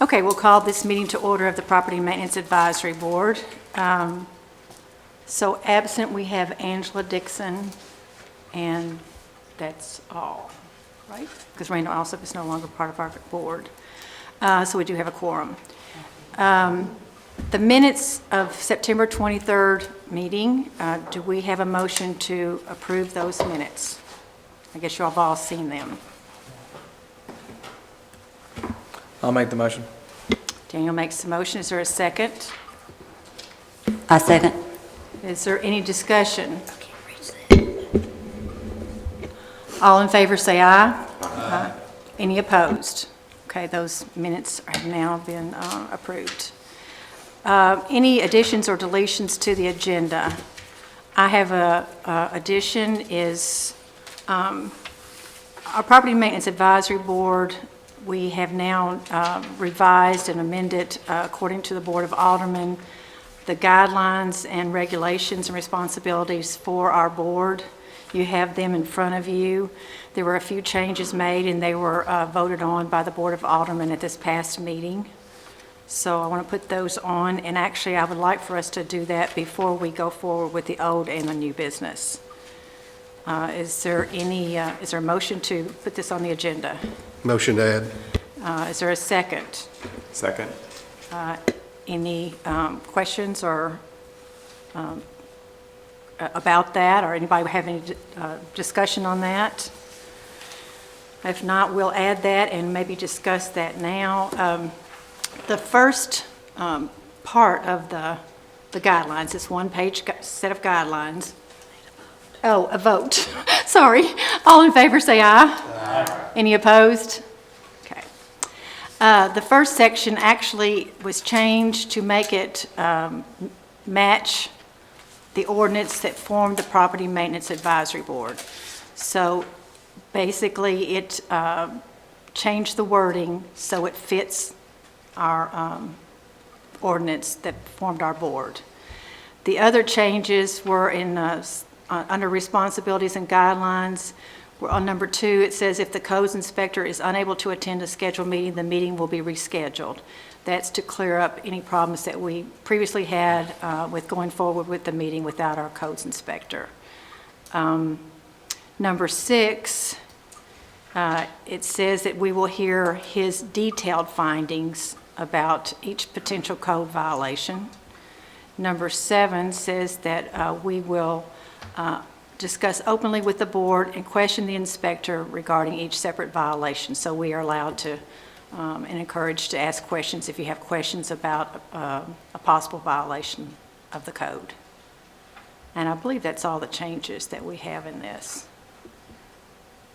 Okay, we'll call this meeting to order of the Property Maintenance Advisory Board. So absent, we have Angela Dixon, and that's all, right? Because Randall Alsop is no longer part of our board. So we do have a quorum. The minutes of September 23rd meeting, do we have a motion to approve those minutes? I guess you all have all seen them. I'll make the motion. Daniel makes the motion. Is there a second? I second. Is there any discussion? All in favor say aye. Aye. Any opposed? Okay, those minutes have now been approved. Any additions or deletions to the agenda? I have a addition is our Property Maintenance Advisory Board. We have now revised and amended, according to the Board of Aldermen, the guidelines and regulations and responsibilities for our board. You have them in front of you. There were a few changes made, and they were voted on by the Board of Aldermen at this past meeting. So I want to put those on, and actually I would like for us to do that before we go forward with the old and the new business. Is there a motion to put this on the agenda? Motion to add. Is there a second? Second. Any questions or about that, or anybody have any discussion on that? If not, we'll add that and maybe discuss that now. The first part of the guidelines, this one-page set of guidelines. Oh, a vote. Sorry. All in favor say aye. Aye. Any opposed? Okay. The first section actually was changed to make it match the ordinance that formed the Property Maintenance Advisory Board. So basically it changed the wording so it fits our ordinance that formed our board. The other changes were in under responsibilities and guidelines. On number 2, it says if the codes inspector is unable to attend a scheduled meeting, the meeting will be rescheduled. That's to clear up any problems that we previously had with going forward with the meeting without our codes inspector. Number 6, it says that we will hear his detailed findings about each potential code violation. Number 7 says that we will discuss openly with the board and question the inspector regarding each separate violation. So we are allowed to and encouraged to ask questions if you have questions about a possible violation of the code. And I believe that's all the changes that we have in this.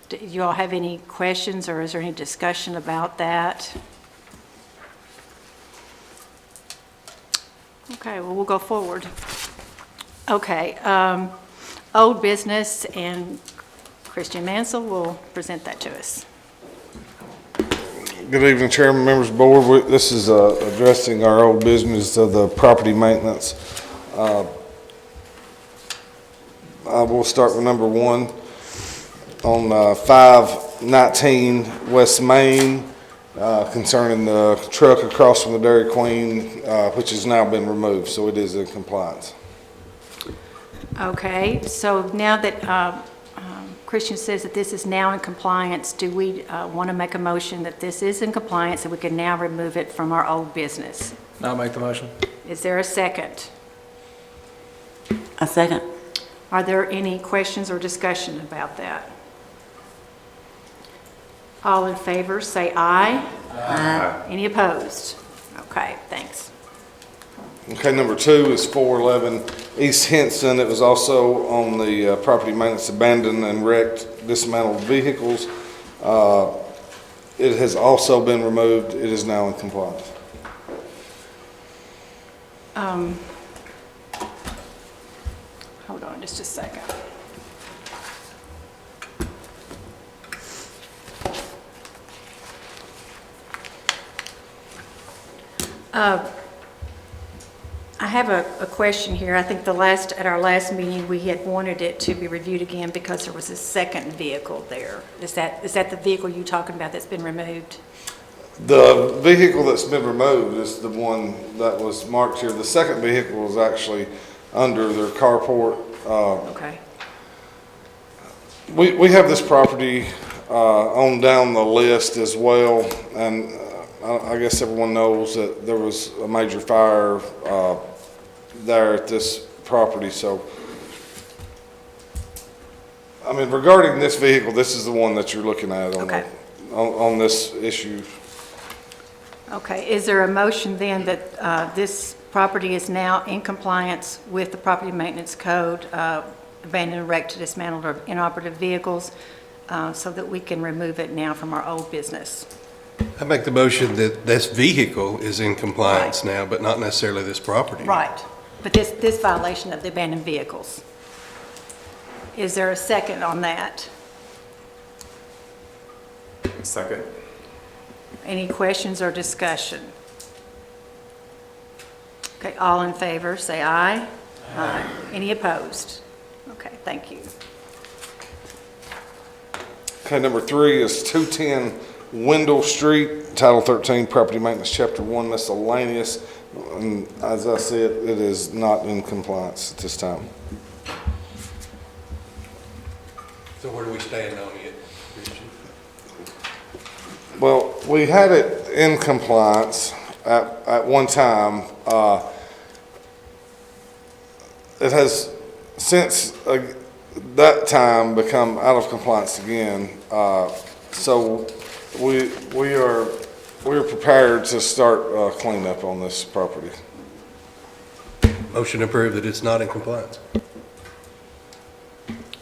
Do you all have any questions, or is there any discussion about that? Okay, well, we'll go forward. Okay, old business, and Christian Mansell will present that to us. Good evening, Chairman, members of the board. This is addressing our old business of the property maintenance. I will start with number 1 on 519 West Main concerning the truck across from the Dairy Queen, which has now been removed, so it is in compliance. Okay, so now that Christian says that this is now in compliance, do we want to make a motion that this is in compliance and we can now remove it from our old business? I'll make the motion. Is there a second? I second. Are there any questions or discussion about that? All in favor say aye. Aye. Any opposed? Okay, thanks. Okay, number 2 is 411 East Henson. It was also on the property maintenance abandoned and wrecked dismantled vehicles. It has also been removed. It is now in compliance. Hold on just a second. I have a question here. I think at our last meeting, we had wanted it to be reviewed again because there was a second vehicle there. Is that the vehicle you're talking about that's been removed? The vehicle that's been removed is the one that was marked here. The second vehicle was actually under their carport. Okay. We have this property on down the list as well, and I guess everyone knows that there was a major fire there at this property. So, I mean, regarding this vehicle, this is the one that you're looking at on, Okay. on this issue. Okay, is there a motion then that this property is now in compliance with the property maintenance code, abandoned, wrecked, dismantled, or inoperative vehicles, so that we can remove it now from our old business? I make the motion that this vehicle is in compliance now, but not necessarily this property. Right, but this violation of the abandoned vehicles. Is there a second on that? Second. Any questions or discussion? Okay, all in favor, say aye. Aye. Any opposed? Okay, thank you. Okay, number 3 is 210 Wendell Street, Title 13, Property Maintenance, Chapter 1, miscellaneous. And as I said, it is not in compliance at this time. So where do we stand on it, Christian? Well, we had it in compliance at one time. It has since that time become out of compliance again. So we're prepared to start cleanup on this property. Motion approved that it's not in compliance.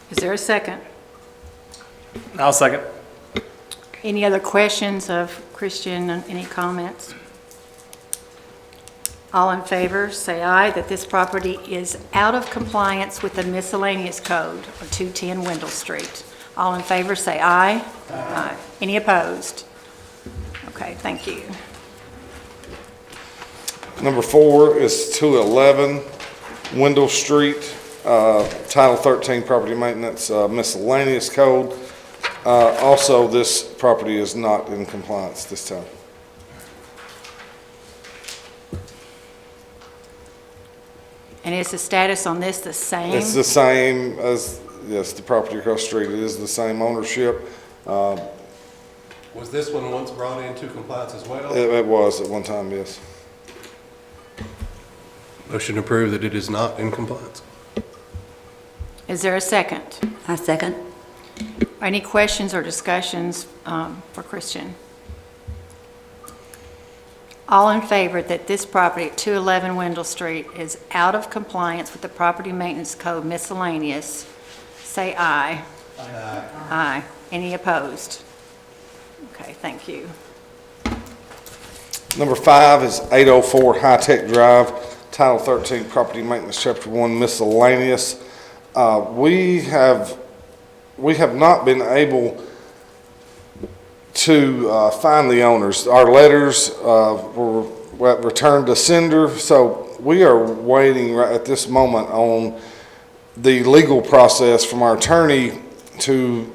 Is there a second? I'll second. Any other questions of Christian? Any comments? All in favor, say aye, that this property is out of compliance with the miscellaneous code of 210 Wendell Street. All in favor, say aye. Aye. Any opposed? Okay, thank you. Number 4 is 211 Wendell Street, Title 13, Property Maintenance, miscellaneous code. Also, this property is not in compliance this time. And is the status on this the same? It's the same as, yes, the property across the street. It is the same ownership. Was this one once brought into compliance as well? It was at one time, yes. Motion approved that it is not in compliance. Is there a second? I second. Any questions or discussions for Christian? All in favor that this property at 211 Wendell Street is out of compliance with the property maintenance code miscellaneous, say aye. Aye. Aye. Any opposed? Okay, thank you. Number 5 is 804 High Tech Drive, Title 13, Property Maintenance, Chapter 1, miscellaneous. We have not been able to find the owners. Our letters were returned to sender, so we are waiting right at this moment on the legal process from our attorney to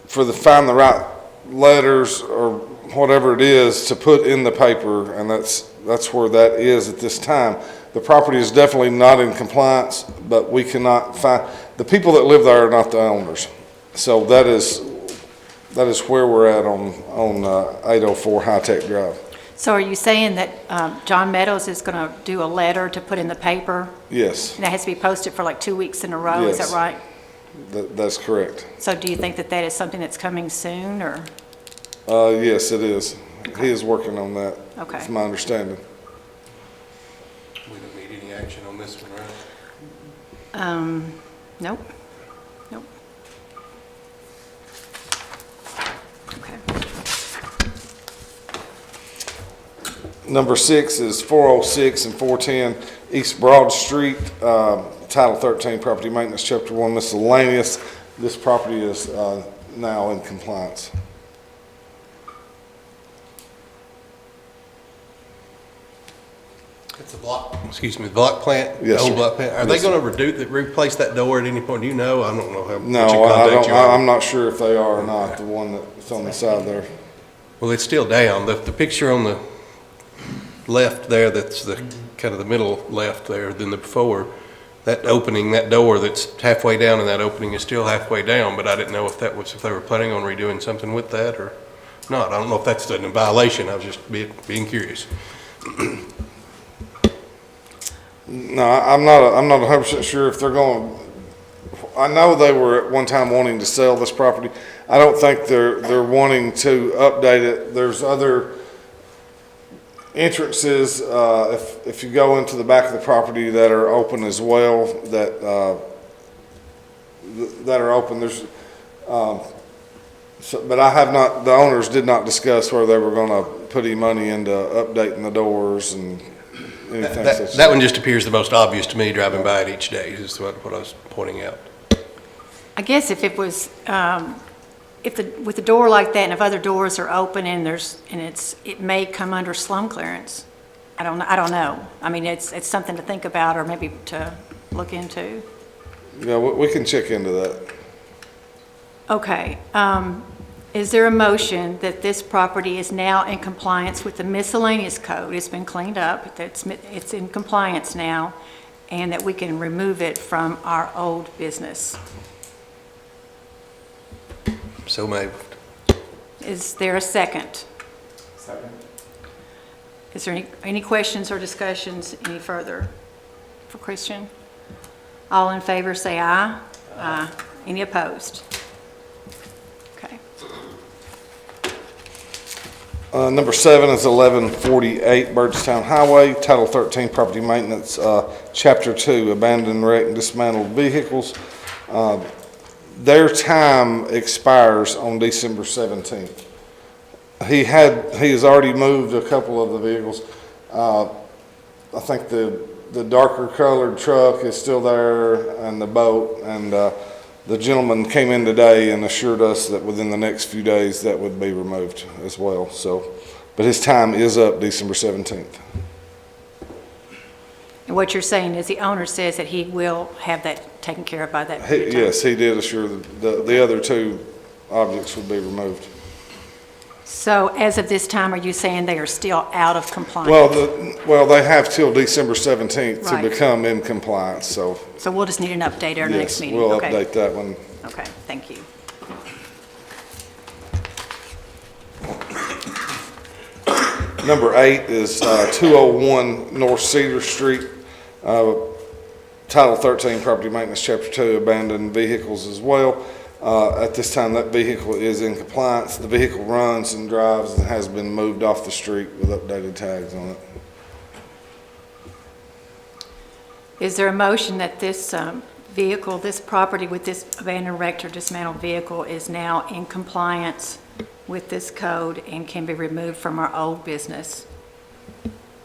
find the right letters or whatever it is to put in the paper, and that's where that is at this time. The property is definitely not in compliance, but we cannot find the people that live there are not the owners. So that is where we're at on 804 High Tech Drive. So are you saying that John Meadows is going to do a letter to put in the paper? Yes. And that has to be posted for like 2 weeks in a row, is Yes. that right? That's correct. So do you think that that is something that's coming soon, or? Yes, it is. He is working on that. Okay. That's my understanding. We don't need any action on this one, right? Nope. Nope. Okay. Number 6 is 406 and 410 East Broad Street, Title 13, Property Maintenance, Chapter 1, miscellaneous. This property is now in compliance. It's a block, excuse me, block plant? Yes, Old sir. block plant. Are they Yes, going to replace that door at any point? Do you know? I don't know how. No, what you I contact don't, you on. I'm not sure if they are or not, the one that's on the side there. Well, it's still down. The picture on the left there, that's the kind of the middle left there, than the before, that opening, that door that's halfway down and that opening is still halfway down, but I didn't know if if they were planning on redoing something with that or not. I don't know if that's in violation. I was just being curious. No, I'm not 100% sure if they're going, I know they were at one time wanting to sell this property. I don't think they're wanting to update it. There's other entrances, if you go into the back of the property that are open as well, that are open. There's, but I have not, the owners did not discuss whether they were gonna put any money into updating the doors and anything such. That one just appears the most obvious to me driving by it each day, is what I was pointing out. I guess if it was, with a door like that, and if other doors are open and it may come under slum clearance. I don't know. I mean, it's something to think about or maybe to look into. Yeah, we can check into that. Okay, is there a motion that this property is now in compliance with the miscellaneous code? It's been cleaned up, it's in compliance now, and that we can remove it from our old business? So moved. Is there a second? Second. Is there any questions or discussions any further for Christian? All in favor say aye. Aye. Any opposed? Okay. Number 7 is 1148 Burgestown Highway, Title 13 Property Maintenance, Chapter 2, Abandoned, Wrecked, and Dismantled Vehicles. Their time expires on December 17th. He has already moved a couple of the vehicles. I think the darker colored truck is still there and the boat, and the gentleman came in today and assured us that within the next few days that would be removed as well. So, but his time is up December 17th. And what you're saying is the owner says that he will have that taken care of by that period of time? Yes, he did assure that the other two objects would be removed. So as of this time, are you saying they are still out of compliance? Well, they have till December 17th Right. to become in compliance, so. So we'll just need an update at our next Yes, meeting? we'll Okay. update that one. Okay, thank you. Number 8 is 201 North Cedar Street, Title 13 Property Maintenance, Chapter 2, Abandoned Vehicles as well. At this time, that vehicle is in compliance. The vehicle runs and drives and has been moved off the street with updated tags on it. Is there a motion that this vehicle, this property with this abandoned, wrecked, or dismantled vehicle is now in compliance with this code and can be removed from our old business?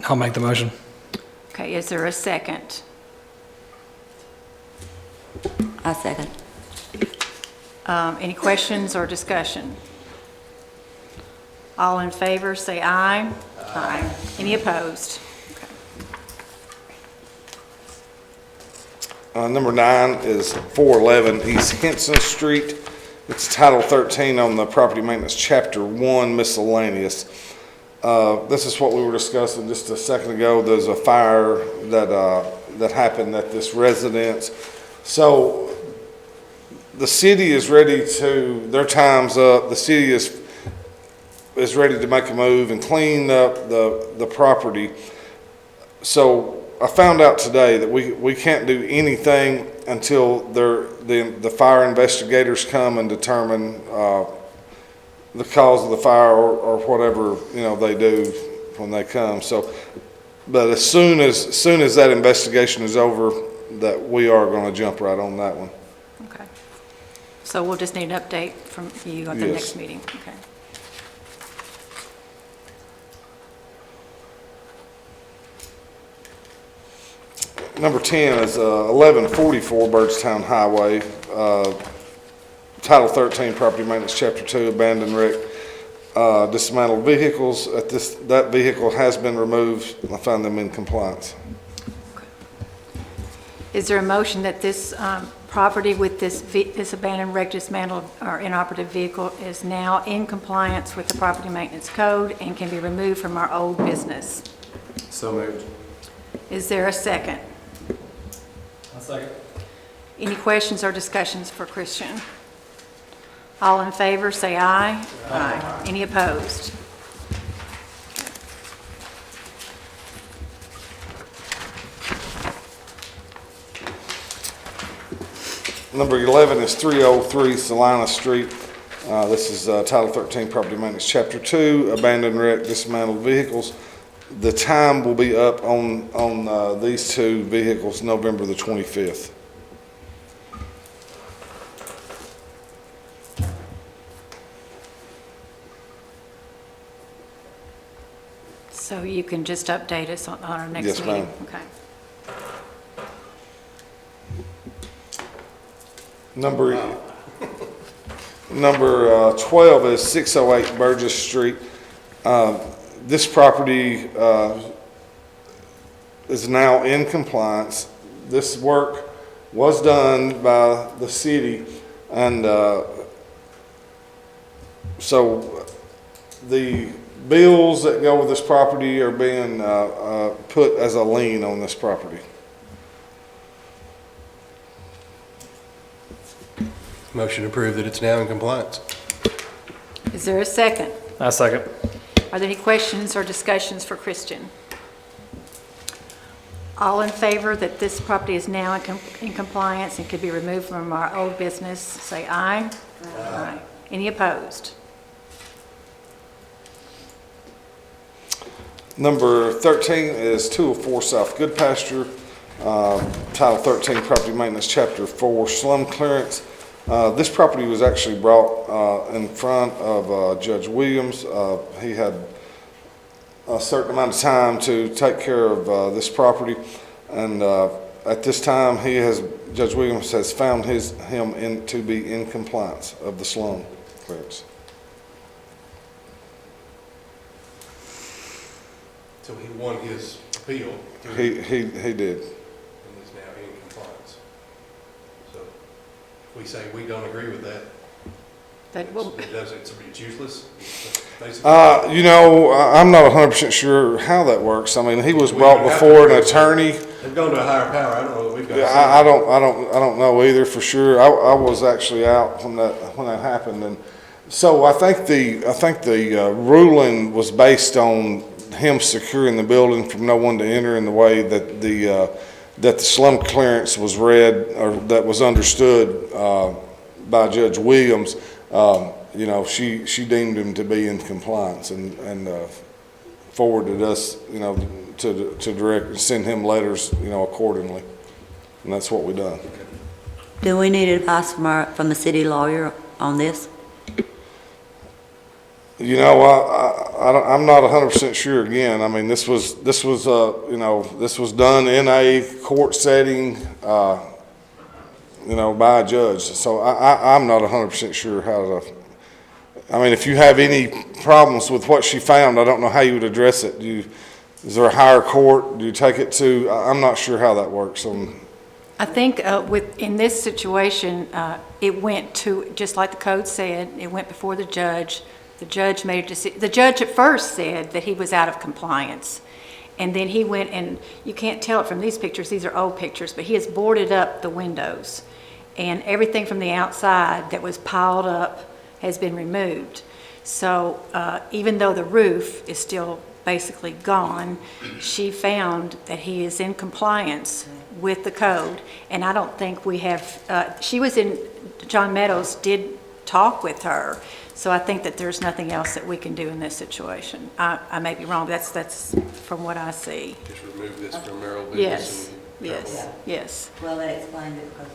I'll make the motion. Okay, is there a second? I second. Any questions or discussion? All in favor, say aye. Aye. Any opposed? Number 9 is 411 East Henson Street. It's Title 13 on the Property Maintenance, Chapter 1, Miscellaneous. This is what we were discussing just a second ago. There's a fire that happened at this residence. So the city is ready to, their time's up. The city is ready to make a move and clean up the property. So I found out today that we can't do anything until the fire investigators come and determine the cause of the fire or whatever they do when they come. So, but as soon as that investigation is over, that we are going to jump right on that one. Okay. So we'll just need an update from you at the Yes. next meeting. Okay. Number 10 is 1144 Byrdstown Highway, Title 13 Property Maintenance, Chapter 2, Abandoned, Wrecked, Dismantled Vehicles. That vehicle has been removed. I found them in compliance. Is there a motion that this property with this abandoned, wrecked, dismantled, or inoperative vehicle is now in compliance with the property maintenance code and can be removed from our old business. So moved. Is there a second? I'll second. Any questions or discussions for Christian? All in favor, say aye. Aye. Any opposed? Number 11 is 303 Salina Street. This is Title 13 Property Maintenance, Chapter 2, Abandoned, Wrecked, Dismantled Vehicles. The time will be up on these two vehicles November the 25th. So you can just update us on our next Yes, meeting? ma'am. Okay. Number 12 is 608 Burgess Street. This property is now in compliance. This work was done by the city, and so the bills that go with this property are being put as a lien on this property. Motion approved that it's now in compliance. Is there a second? I'll second. Are there any questions or discussions for Christian? All in favor that this property is now in compliance and could be removed from our old business, say aye. Aye. Any opposed? Number 13 is 204 South Good Pasture, Title 13 Property Maintenance, Chapter 4, Slum Clearance. This property was actually brought in front of Judge Williams. He had a certain amount of time to take care of this property, and at this time, Judge Williams has found him to be in compliance of the slum clearance. So he won his appeal. He did. And is now in compliance. So if we say we don't agree with that, it's useless, basically. I'm not 100% sure how that works. I mean, he was brought before an attorney. They've gone to a higher power. I don't know that we've got. I don't know either for sure. I was actually out when that happened, and so I think the ruling was based on him securing the building from no one to enter in the way that the slum clearance was read, or that was understood by Judge Williams. She deemed him to be in compliance and forwarded us, to direct, send him letters, accordingly. And that's what we done. Do we need advice from the city lawyer on this? I'm not 100% sure again. I mean, this was done in a court setting, by a judge. So I'm not 100% sure how to, if you have any problems with what she found, I don't know how you would address it. Is there a higher court? Do you take it to, I'm not sure how that works. I think in this situation, it went to, just like the code said, it went before the judge. The judge made a decision. The judge at first said that he was out of compliance. And then he went, and you can't tell it from these pictures, these are old pictures, but he has boarded up the windows. And everything from the outside that was piled up has been removed. So even though the roof is still basically gone, she found that he is in compliance with the code. And I don't think we have, John Meadows did talk with her. So I think that there's nothing else that we can do in this situation. I may be wrong, but that's from what I see. Just remove this from Merrill business. Yes. Well, they explained it because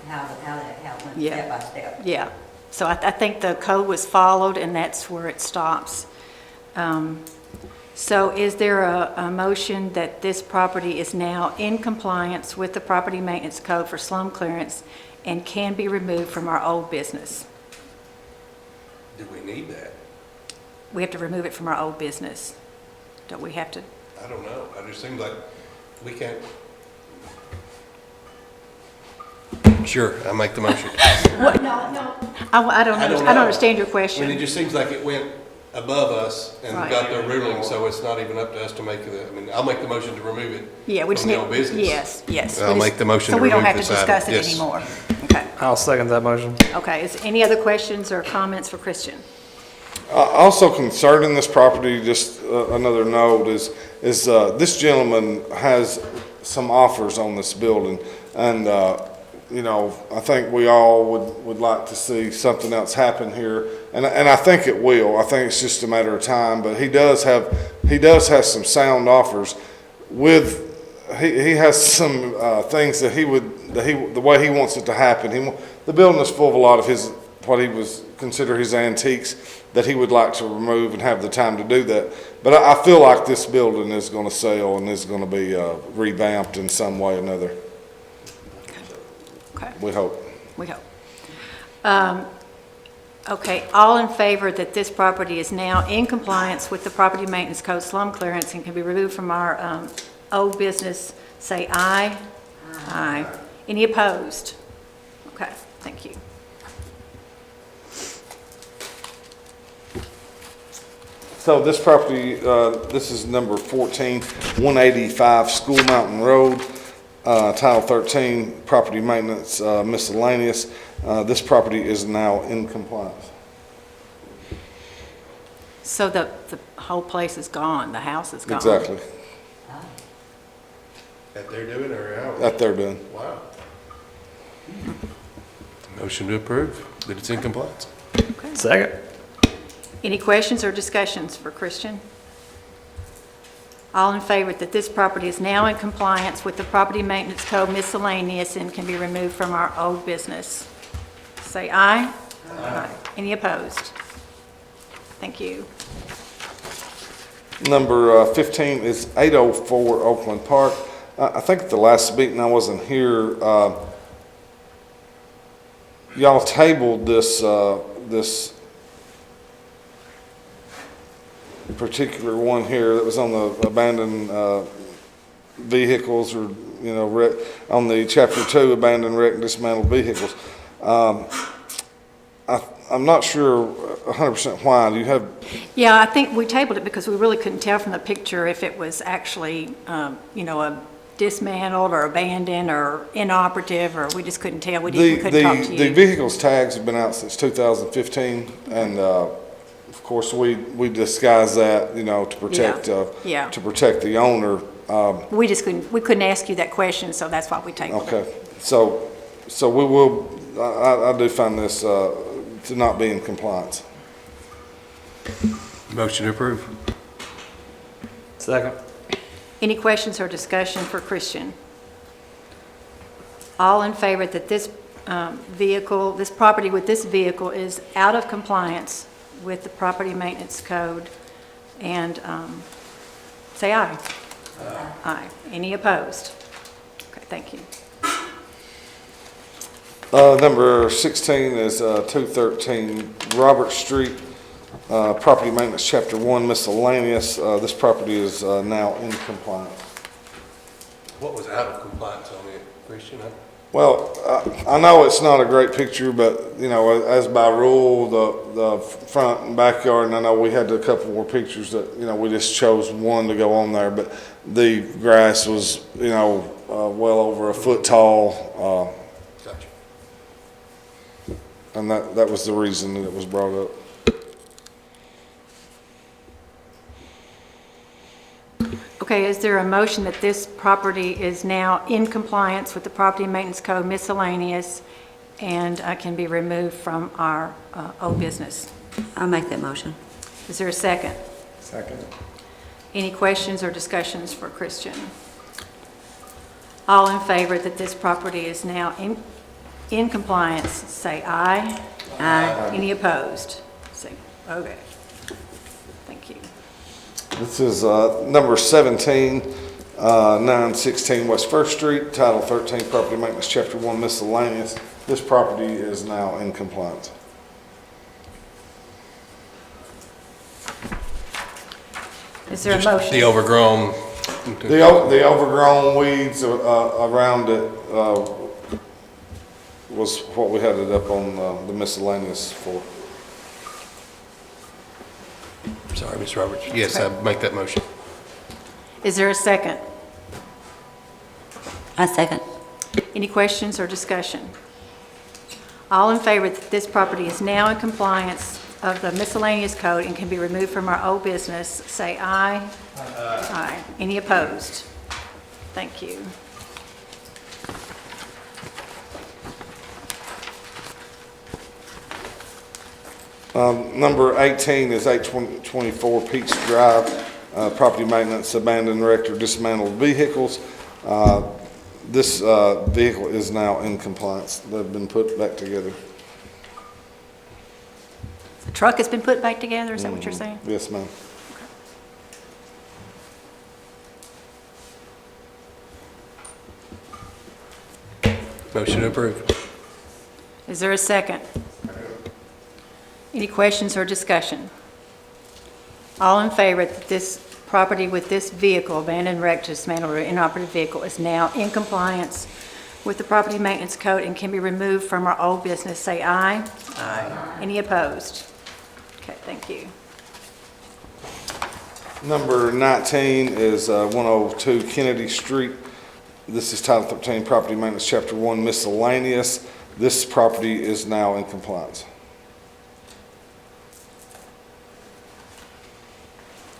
how it went Yeah. step by step. Yeah. So I think the code was followed, and that's where it stops. So is there a motion that this property is now in compliance with the property maintenance code for slum clearance and can be removed from our old business? Do we need that? We have to remove it from our old business. Don't we have to? I don't know. It just seems like we can't. Sure, I make the motion. I don't know. understand your I mean, it question. just seems like it went above us and Right. got their ruling, so it's not even up to us to make the, I mean, I'll make the motion to remove it Yeah, we just from need, the old business. yes. I'll We just- make the motion so to we don't remove have to this item. discuss it Yes. anymore. Okay, I'll second that motion. okay. Is any other questions or comments for Christian? Also concerning this property, just another note is this gentleman has some offers on this building. And, you know, I think we all would like to see something else happen here. And I think it will. I think it's just a matter of time. But he does have some sound offers he has some things that the way he wants it to happen. The building is full of a lot of what he was consider his antiques that he would like to remove and have the time to do that. But I feel like this building is going to sell and is going to be revamped in some way or another. Okay, We hope. we hope. Okay, all in favor that this property is now in compliance with the property maintenance code slum clearance and can be removed from our old business, say aye. Aye. Any opposed? Okay, thank you. So this property, this is number 14, 185 School Mountain Road, Title 13, Property Maintenance Miscellaneous. This property is now in compliance. So the whole place is gone, the house is gone? Exactly, That they're doing or ours? that they're doing. Wow. Motion to approve that it's in compliance. Okay. Second. Any questions or discussions for Christian? All in favor that this property is now in compliance with the property maintenance code miscellaneous and can be removed from our old business? Say aye. Aye. Any opposed? Thank you. Number 15 is 804 Oakland Park. I think at the last meeting I wasn't here, y'all tabled this particular one here that was on the abandoned vehicles, or, you know, on the chapter 2, abandoned, wrecked, and dismantled vehicles. I'm not sure 100% why. Do you have? Yeah, I think we tabled it because we really couldn't tell from the picture if it was actually, you know, a dismantled or abandoned or inoperative, or we just couldn't tell. We couldn't talk to you. The vehicle's tags have been out since 2015, and of course we disguise that, you know, to protect Yeah. to protect the owner. We couldn't ask you that question, so that's why we tabled it. Okay, so we will. I do find this to not be in compliance. Motion to approve. Second. Any questions or discussion for Christian? All in favor that this this property with this vehicle is out of compliance with the property maintenance code, and say aye. Aye. Any opposed? Okay, thank you. Number 16 is 213 Robert Street, Property Maintenance, Chapter 1, Miscellaneous. This property is now in compliance. What was out of compliance on it, Christian? Well, I know it's not a great picture, but, you know, as by rule, the front and backyard, and I know we had a couple more pictures that, you know, we just chose one to go on there, but the grass was, you know, well over a foot tall, Gotcha. and that was the reason that it was brought up. Okay, is there a motion that this property is now in compliance with the property maintenance code miscellaneous and can be removed from our old business? I'll make that motion. Is there a second? Second. Any questions or discussions for Christian? All in favor that this property is now in compliance, say aye. Aye. Any opposed? Say, okay. Thank you. This is number 17, 916 West First Street, Title 13, Property Maintenance, Chapter 1, Miscellaneous. This property is now in compliance. Is there a Just motion? the overgrown. The overgrown weeds around it, was what we had it up on the miscellaneous for. Sorry, Ms. Roberts. Yes, I make that motion. Is there a second? I second. Any questions or discussion? All in favor that this property is now in compliance of the miscellaneous code and can be removed from our old business, say aye. Aye. Any opposed? Thank you. Number 18 is 824 Peach Drive, property maintenance, abandoned, wrecked, or dismantled vehicles. This vehicle is now in compliance. They've been put back together. The truck has been put back together, is that what you're saying? Yes, ma'am. Motion approved. Is there a second? Any questions or discussion? All in favor that this property with this vehicle, abandoned, wrecked, dismantled, or inoperative vehicle, is now in compliance with the property maintenance code and can be removed from our old business, say aye. Aye. Any opposed? Okay, thank you. Number 19 is 102 Kennedy Street. This is Title 13 Property Maintenance, Chapter 1 Miscellaneous. This property is now in compliance.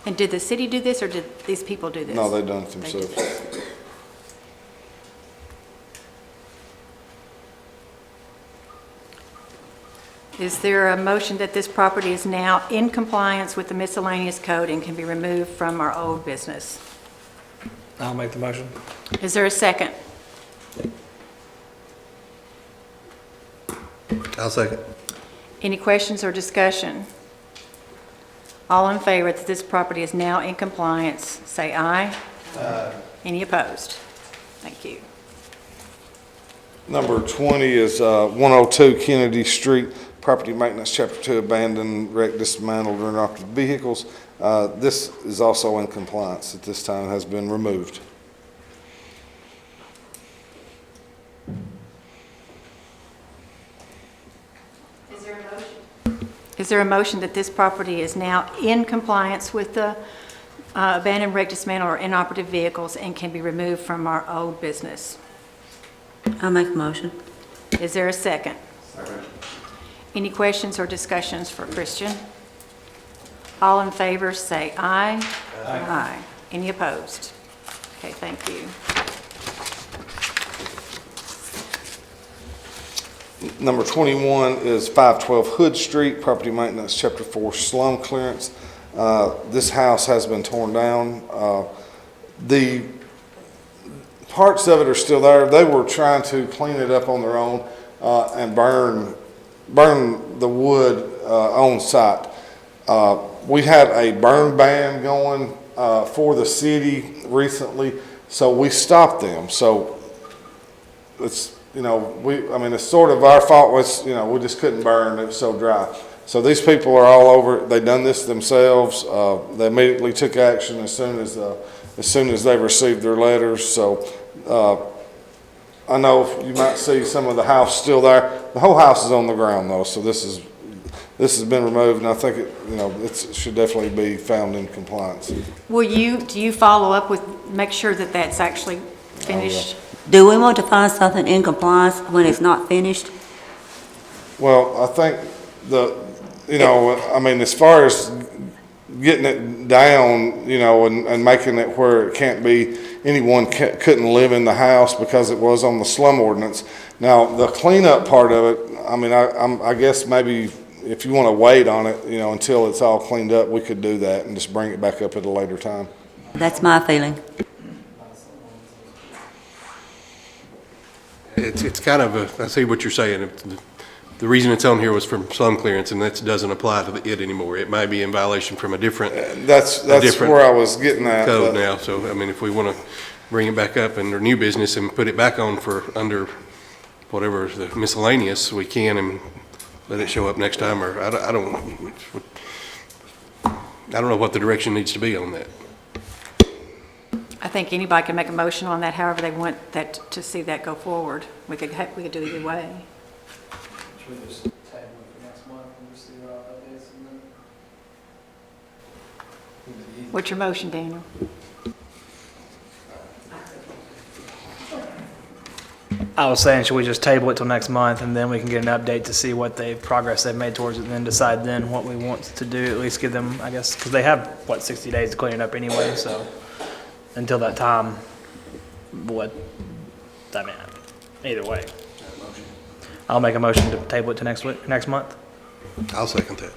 And did the city do this, or did these people do this? No, they've done it They did themselves. this. Is there a motion that this property is now in compliance with the miscellaneous code and can be removed from our old business? I'll make the motion. Is there a second? I'll second. Any questions or discussion? All in favor that this property is now in compliance, say aye. Aye. Any opposed? Thank you. Number 20 is 102 Kennedy Street, Property Maintenance, Chapter 2, Abandoned, Wrecked, Dismantled, or Inoperative Vehicles. This is also in compliance at this time, has been removed. Is there a motion? Is there a motion that this property is now in compliance with the abandoned, wrecked, dismantled, or inoperative vehicles and can be removed from our old business? I'll make a motion. Is there a second? Second. Any questions or discussions for Christian? All in favor say aye. Aye. Any opposed? Okay, thank you. Number 21 is 512 Hood Street, Property Maintenance, Chapter 4, Slum Clearance. This house has been torn down. The parts of it are still there. They were trying to clean it up on their own and burn the wood on site. We had a burn ban going for the city recently, so we stopped them. So it's, it's sort of our fault was, we just couldn't burn, it was so dry. So these people are all over it. They done this themselves. They immediately took action as soon as they received their letters. So I know you might see some of the house still there. The whole house is on the ground though, so this has been removed, and I think it should definitely be found in compliance. Do you follow up with, make sure that that's actually finished? Do we want to find something in compliance when it's not finished? Well, I think as far as getting it down, and making it where it can't be, anyone couldn't live in the house because it was on the slum ordinance. Now, the cleanup part of it, I guess maybe if you want to wait on it, until it's all cleaned up, we could do that and just bring it back up at a later time. That's my feeling. It's kind of I see what you're saying. The reason it's on here was from slum clearance, and that doesn't apply to it anymore. It may be in violation from a different That's where I was getting at. code now. So, if we want to bring it back up under new business and put it back on under whatever the miscellaneous, we can, and let it show up next time, or I don't know what the direction needs to be on that. I think anybody can make a motion on that, however they want that to see that go forward. We could do it either way. Should we just table it for next month and just see what that is and then? What's your motion, Daniel? I was saying, should we just table it till next month and then we can get an update to see what progress they've made towards it and then decide then what we want to do, at least give them, I guess, because they have, 60 days to clean it up anyway, so until that time, either way. I'll make a motion to table it to next month. I'll second that.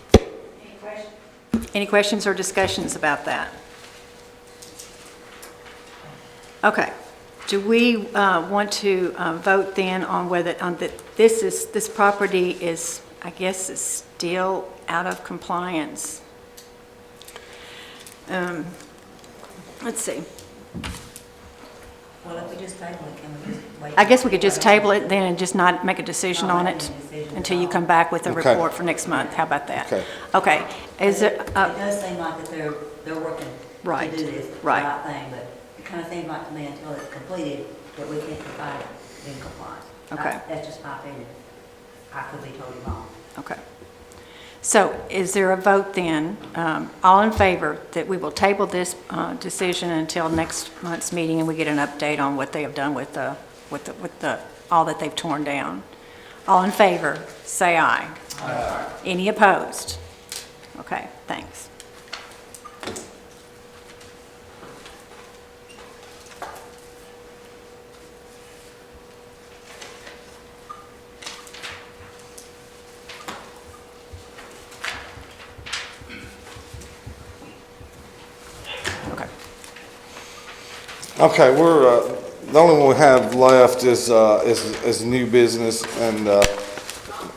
Any questions or discussions about that? Okay. Do we want to vote then on whether, this property is, I guess, is still out of compliance? Let's see. Well, if we just table it, can we just wait? I guess we could just table it then and just not make a decision on it until you come back with a Okay. report for next month. How about that? Okay. Okay. Is it, It does seem like that they're working Right, to do this, the right. right thing, but it kind of seems like to me until it's completed that we can't provide it in compliance. Okay. That's just my opinion. I could be totally wrong. okay. So is there a vote then, all in favor, that we will table this decision until next month's meeting and we get an update on what they have done with all that they've torn down? All in favor, say aye. Aye. Any opposed? Okay, thanks. Okay. Okay, we're, the only one we have left is new business, and,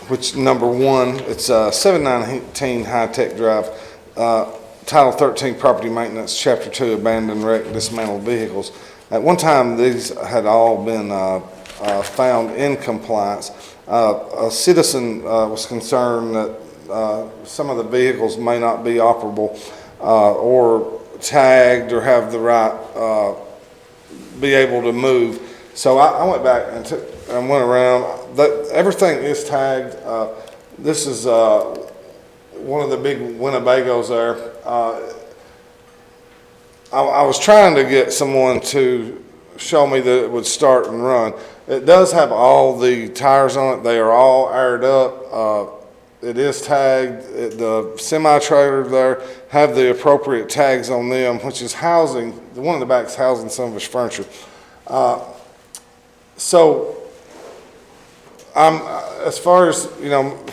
which, number one, it's 719 High Tech Drive, Title 13 Property Maintenance, Chapter 2 Abandoned, Wrecked, Dismantled Vehicles. At one time, these had all been found in compliance. A citizen was concerned that some of the vehicles may not be operable or tagged or have the right, be able to move. So I went back and went around. Everything is tagged. This is one of the big Winnebagos there. I was trying to get someone to show me that it would start and run. It does have all the tires on it. They are all aired up. It is tagged. The semi-trailer there have the appropriate tags on them, which is housing, the one in the back is housing some of his furniture. So as far as,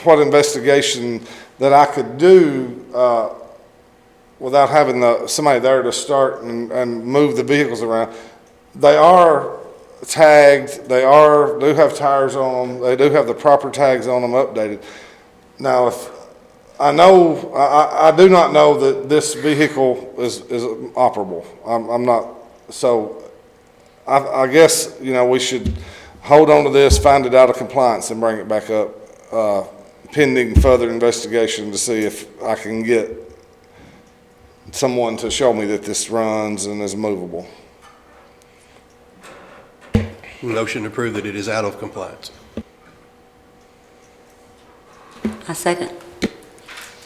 what investigation that I could do without having somebody there to start and move the vehicles around, they are tagged, do have tires on them, they do have the proper tags on them updated. Now, if I do not know that this vehicle is operable. I'm not, so I guess, we should hold on to this, find it out of compliance and bring it back up, pending further investigation to see if I can get someone to show me that this runs and is movable. Motion to prove that it is out of compliance. I second.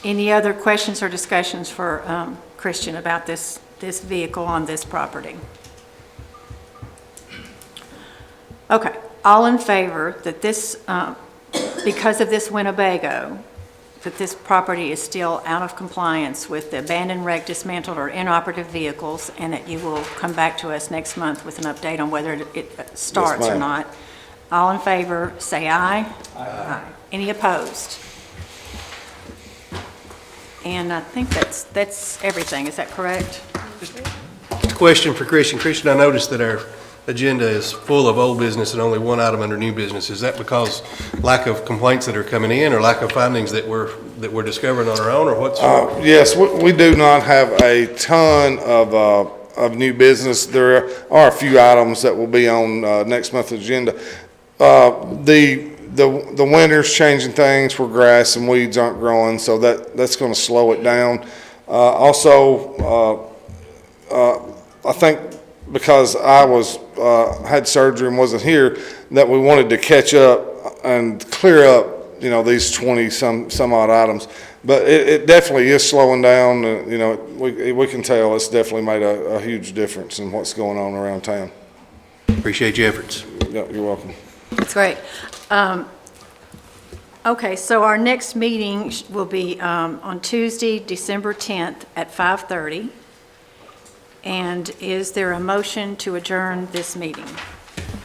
Any other questions or discussions for Christian about this vehicle on this property? Okay, all in favor that this, because of this Winnebago, that this property is still out of compliance with the abandoned, wrecked, dismantled, or inoperative vehicles, and that you will come back to us next month with an update on whether it starts or ma'am. not. All in favor, say aye. Aye. Any opposed? And I think that's everything. Is that correct? Question for Christian. Christian, I noticed that our agenda is full of old business and only one item under new business. Is that because lack of complaints that are coming in, or lack of findings that we're discovering on our own, or what's? Yes, we do not have a ton of new business. There are a few items that will be on next month's agenda. The winter's changing things where grass and weeds aren't growing, so that's going to slow it down. Also, I think because I was had surgery and wasn't here, that we wanted to catch up and clear up, you know, these 20 some odd items. But it definitely is slowing down. You know, we can tell it's definitely made a huge difference in what's going on around town. Appreciate your efforts. Yeah, you're welcome. That's great. Okay, so our next meeting will be on Tuesday, December 10th at 5:30. And is there a motion to adjourn this meeting?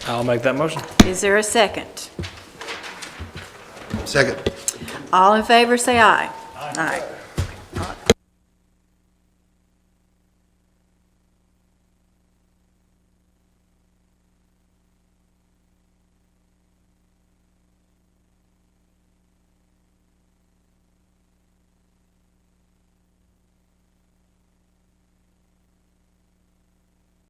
I'll make that motion. Is there a second? Second. All in favor, say aye. Aye.